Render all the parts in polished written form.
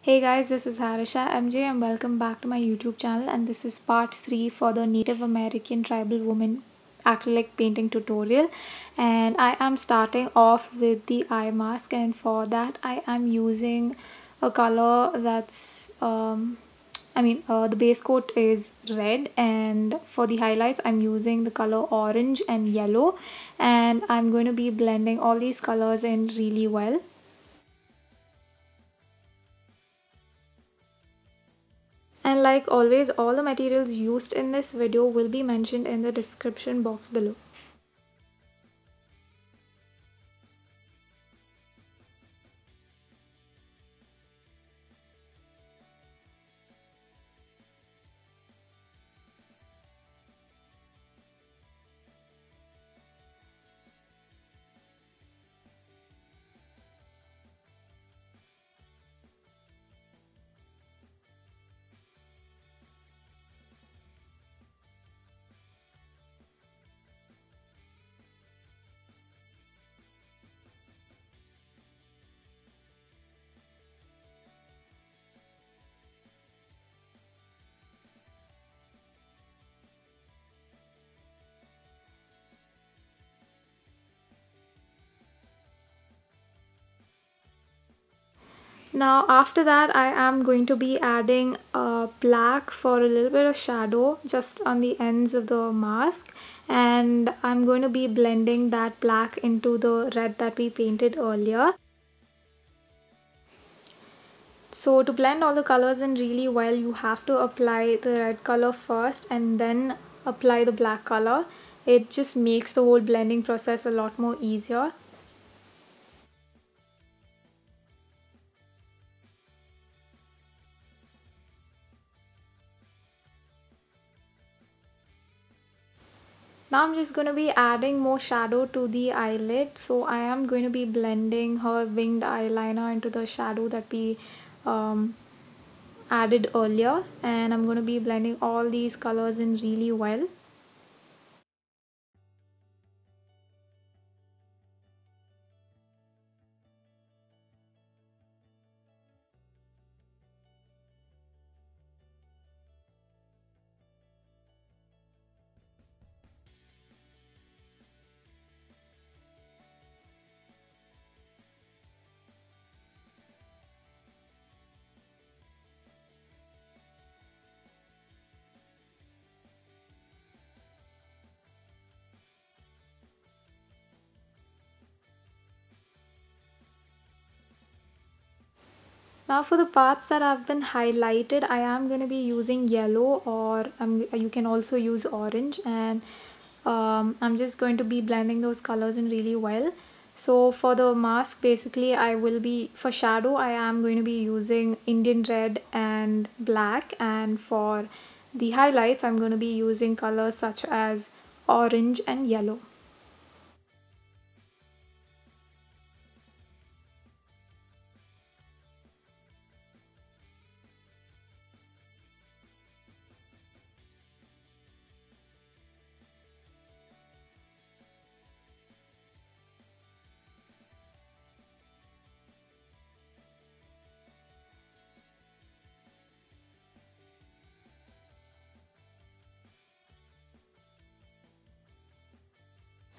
Hey guys, this is Harisha MJ and welcome back to my YouTube channel, and this is part 3 for the Native American Tribal Woman acrylic painting tutorial. And I am starting off with the eye mask, and for that I am using a color that's the base coat is red, and for the highlights I'm using the color orange and yellow, and I'm going to be blending all these colors in really well. And like always, all the materials used in this video will be mentioned in the description box below. Now after that I am going to be adding black for a little bit of shadow just on the ends of the mask, and I'm going to be blending that black into the red that we painted earlier. So to blend all the colors in really well, you have to apply the red color first and then apply the black color. It just makes the whole blending process a lot more easier. Now I'm just going to be adding more shadow to the eyelid. So I am going to be blending her winged eyeliner into the shadow that we um, added earlier, and I'm going to be blending all these colors in really well. Now for the parts that have been highlighted, I am going to be using yellow, or you can also use orange, and I'm just going to be blending those colors in really well. So for the mask, basically for shadow I am going to be using Indian red and black, and for the highlights I'm going to be using colors such as orange and yellow.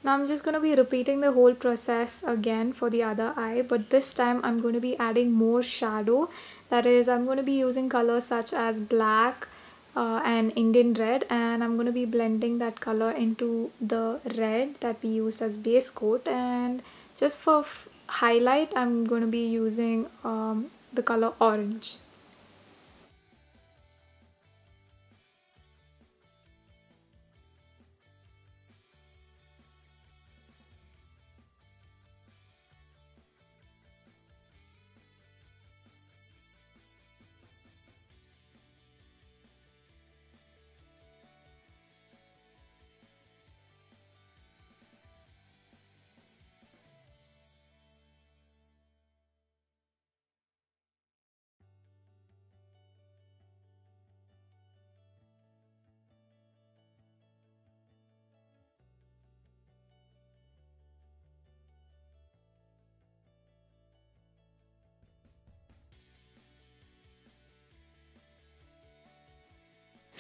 Now I'm just going to be repeating the whole process again for the other eye, but this time I'm going to be adding more shadow. That is, I'm going to be using colors such as black and Indian red, and I'm going to be blending that color into the red that we used as base coat. And just for highlight, I'm going to be using the color orange.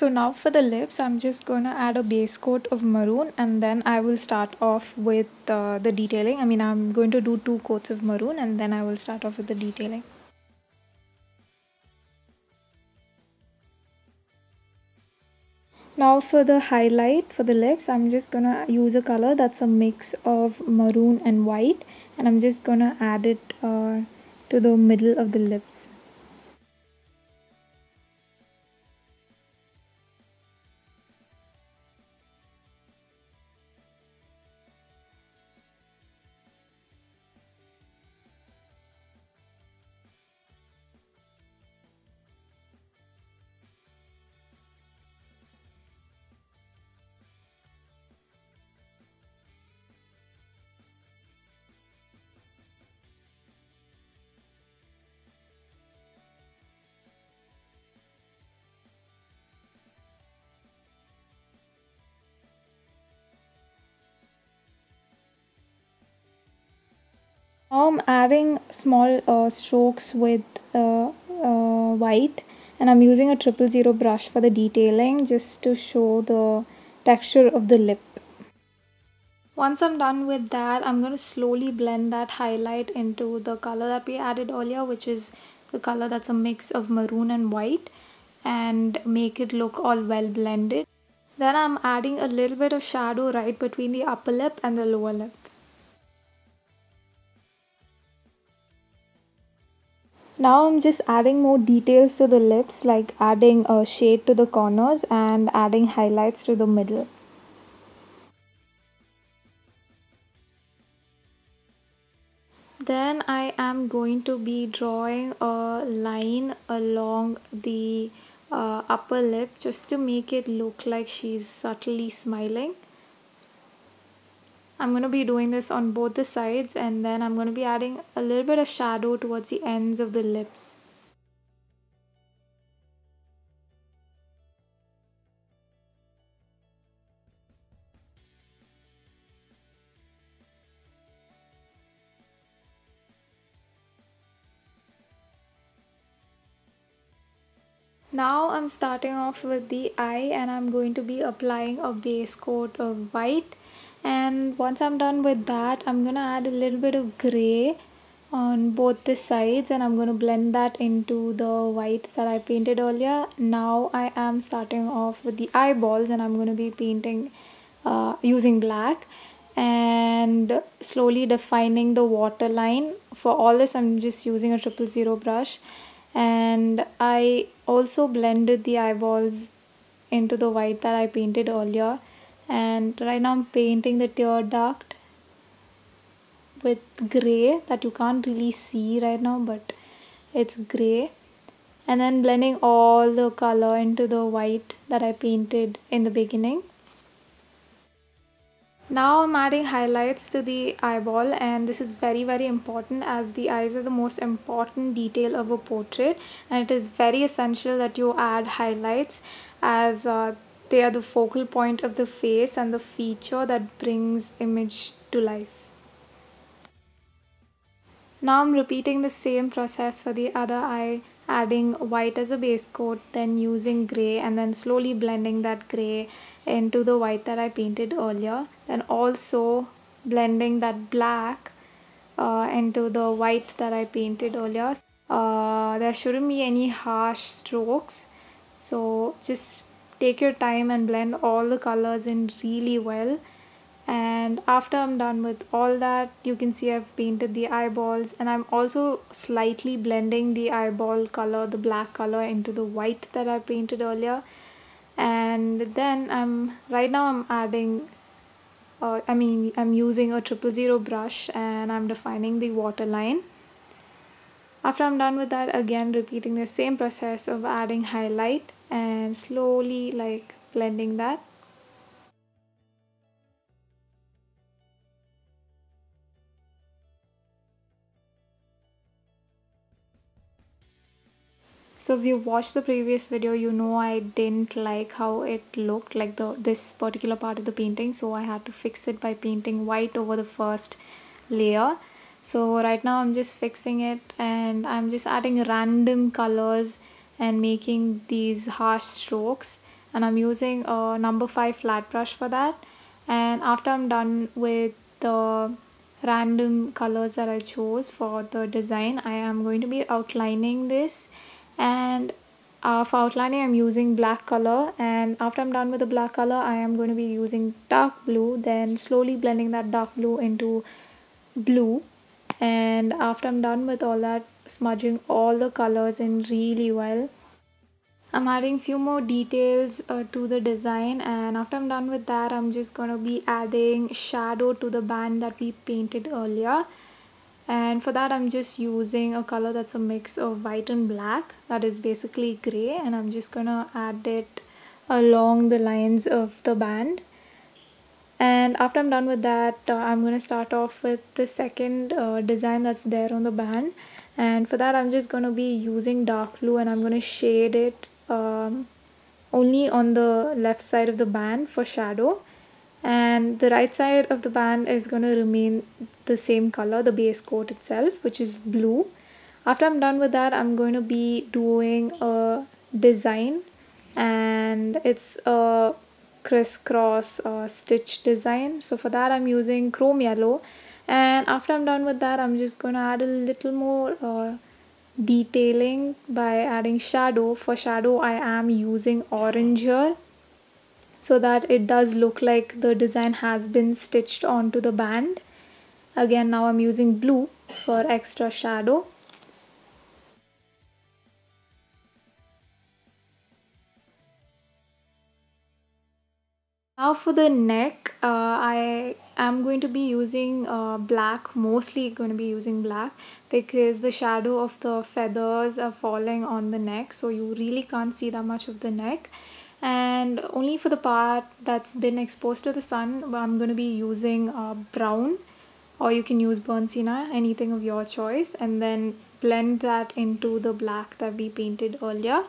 So now for the lips, I'm just going to add a base coat of maroon, and then I will start off with the detailing. I mean, I'm going to do 2 coats of maroon and then I will start off with the detailing. Now for the highlight for the lips, I'm just going to use a color that's a mix of maroon and white, and I'm just going to add it to the middle of the lips. Now I'm adding small strokes with white, and I'm using a 000 brush for the detailing just to show the texture of the lip. Once I'm done with that, I'm going to slowly blend that highlight into the color that we added earlier, which is the color that's a mix of maroon and white, and make it look all well blended. Then I'm adding a little bit of shadow right between the upper lip and the lower lip. Now I'm just adding more details to the lips, like adding a shade to the corners and adding highlights to the middle. Then I am going to be drawing a line along the upper lip just to make it look like she's subtly smiling. I'm going to be doing this on both the sides, and then I'm going to be adding a little bit of shadow towards the ends of the lips. Now I'm starting off with the eye, and I'm going to be applying a base coat of white, and once I'm done with that, I'm going to add a little bit of gray on both the sides, and I'm going to blend that into the white that I painted earlier. Now I am starting off with the eyeballs, and I'm going to be painting using black and slowly defining the waterline. For all this, I'm just using a 000 brush, and I also blended the eyeballs into the white that I painted earlier. And right now I'm painting the tear duct with gray that you can't really see right now, but it's gray, and then blending all the color into the white that I painted in the beginning. Now I'm adding highlights to the eyeball, and this is very important as the eyes are the most important detail of a portrait, and it is very essential that you add highlights as they are the focal point of the face and the feature that brings image to life. Now I'm repeating the same process for the other eye, adding white as a base coat, then using gray, and then slowly blending that gray into the white that I painted earlier. Then also blending that black into the white that I painted earlier. There shouldn't be any harsh strokes, so just take your time and blend all the colors in really well. And after I'm done with all that, you can see I've painted the eyeballs, and I'm also slightly blending the eyeball color, the black color, into the white that I painted earlier. And then right now I'm adding I'm using a 000 brush, and I'm defining the waterline. After I'm done with that, again repeating the same process of adding highlight and slowly like blending that. So if you watched the previous video, you know I didn't like how it looked, like this particular part of the painting, so I had to fix it by painting white over the first layer. So right now I'm just fixing it, and I'm just adding random colors and making these harsh strokes, and I'm using a number 5 flat brush for that. And after I'm done with the random colors that I chose for the design, I am going to be outlining this. And for outlining, I'm using black color, and after I'm done with the black color, I am going to be using dark blue, then slowly blending that dark blue into blue. And after I'm done with all that, smudging all the colors in really well. I'm adding few more details to the design, and after I'm done with that, I'm just going to be adding shadow to the band that we painted earlier. And for that, I'm just using a color that's a mix of white and black, that is basically gray, and I'm just gonna add it along the lines of the band. And after I'm done with that, I'm gonna start off with the second design that's there on the band. And for that, I'm just gonna be using dark blue, and I'm gonna shade it only on the left side of the band for shadow, and the right side of the band is going to remain the same color, the base coat itself, which is blue. After I'm done with that, I'm going to be doing a design, and it's a crisscross stitch design. So for that, I'm using chrome yellow, and after I'm done with that, I'm just going to add a little more detailing by adding shadow. For shadow, I am using orange here, so that it does look like the design has been stitched onto the band. Again, now I'm using blue for extra shadow. Now for the neck, I am going to be using black, mostly going to be using black, because the shadow of the feathers are falling on the neck, so you really can't see that much of the neck. And only for the part that's been exposed to the sun, I'm going to be using brown, or you can use burnt sienna, anything of your choice, and then blend that into the black that we painted earlier.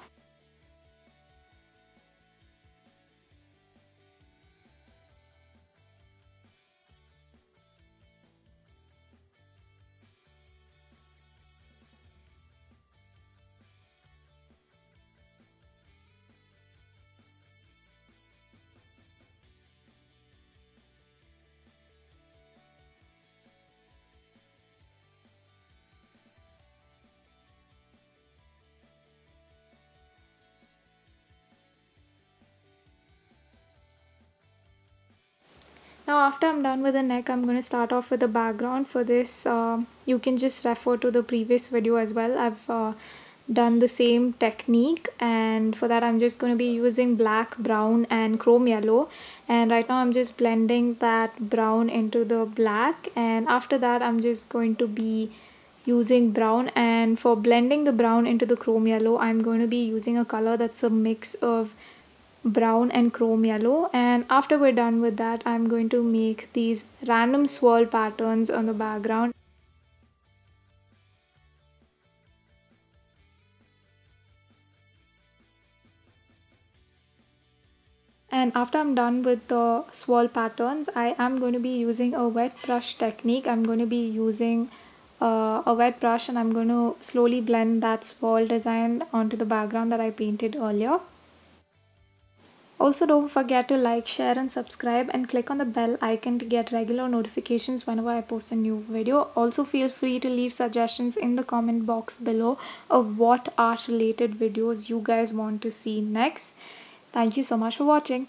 Now after I'm done with the neck, I'm going to start off with the background. For this, you can just refer to the previous video as well. I've done the same technique, and for that I'm just going to be using black, brown and chrome yellow. And right now I'm just blending that brown into the black, and after that I'm just going to be using brown. And for blending the brown into the chrome yellow, I'm going to be using a color that's a mix of brown and chrome yellow. And after we're done with that, I'm going to make these random swirl patterns on the background. And after I'm done with the swirl patterns, I am going to be using a wet brush technique. I'm going to be using a wet brush, and I'm going to slowly blend that swirl design onto the background that I painted earlier. Also, don't forget to like, share and subscribe, and click on the bell icon to get regular notifications whenever I post a new video. Also, feel free to leave suggestions in the comment box below of what art related videos you guys want to see next. Thank you so much for watching.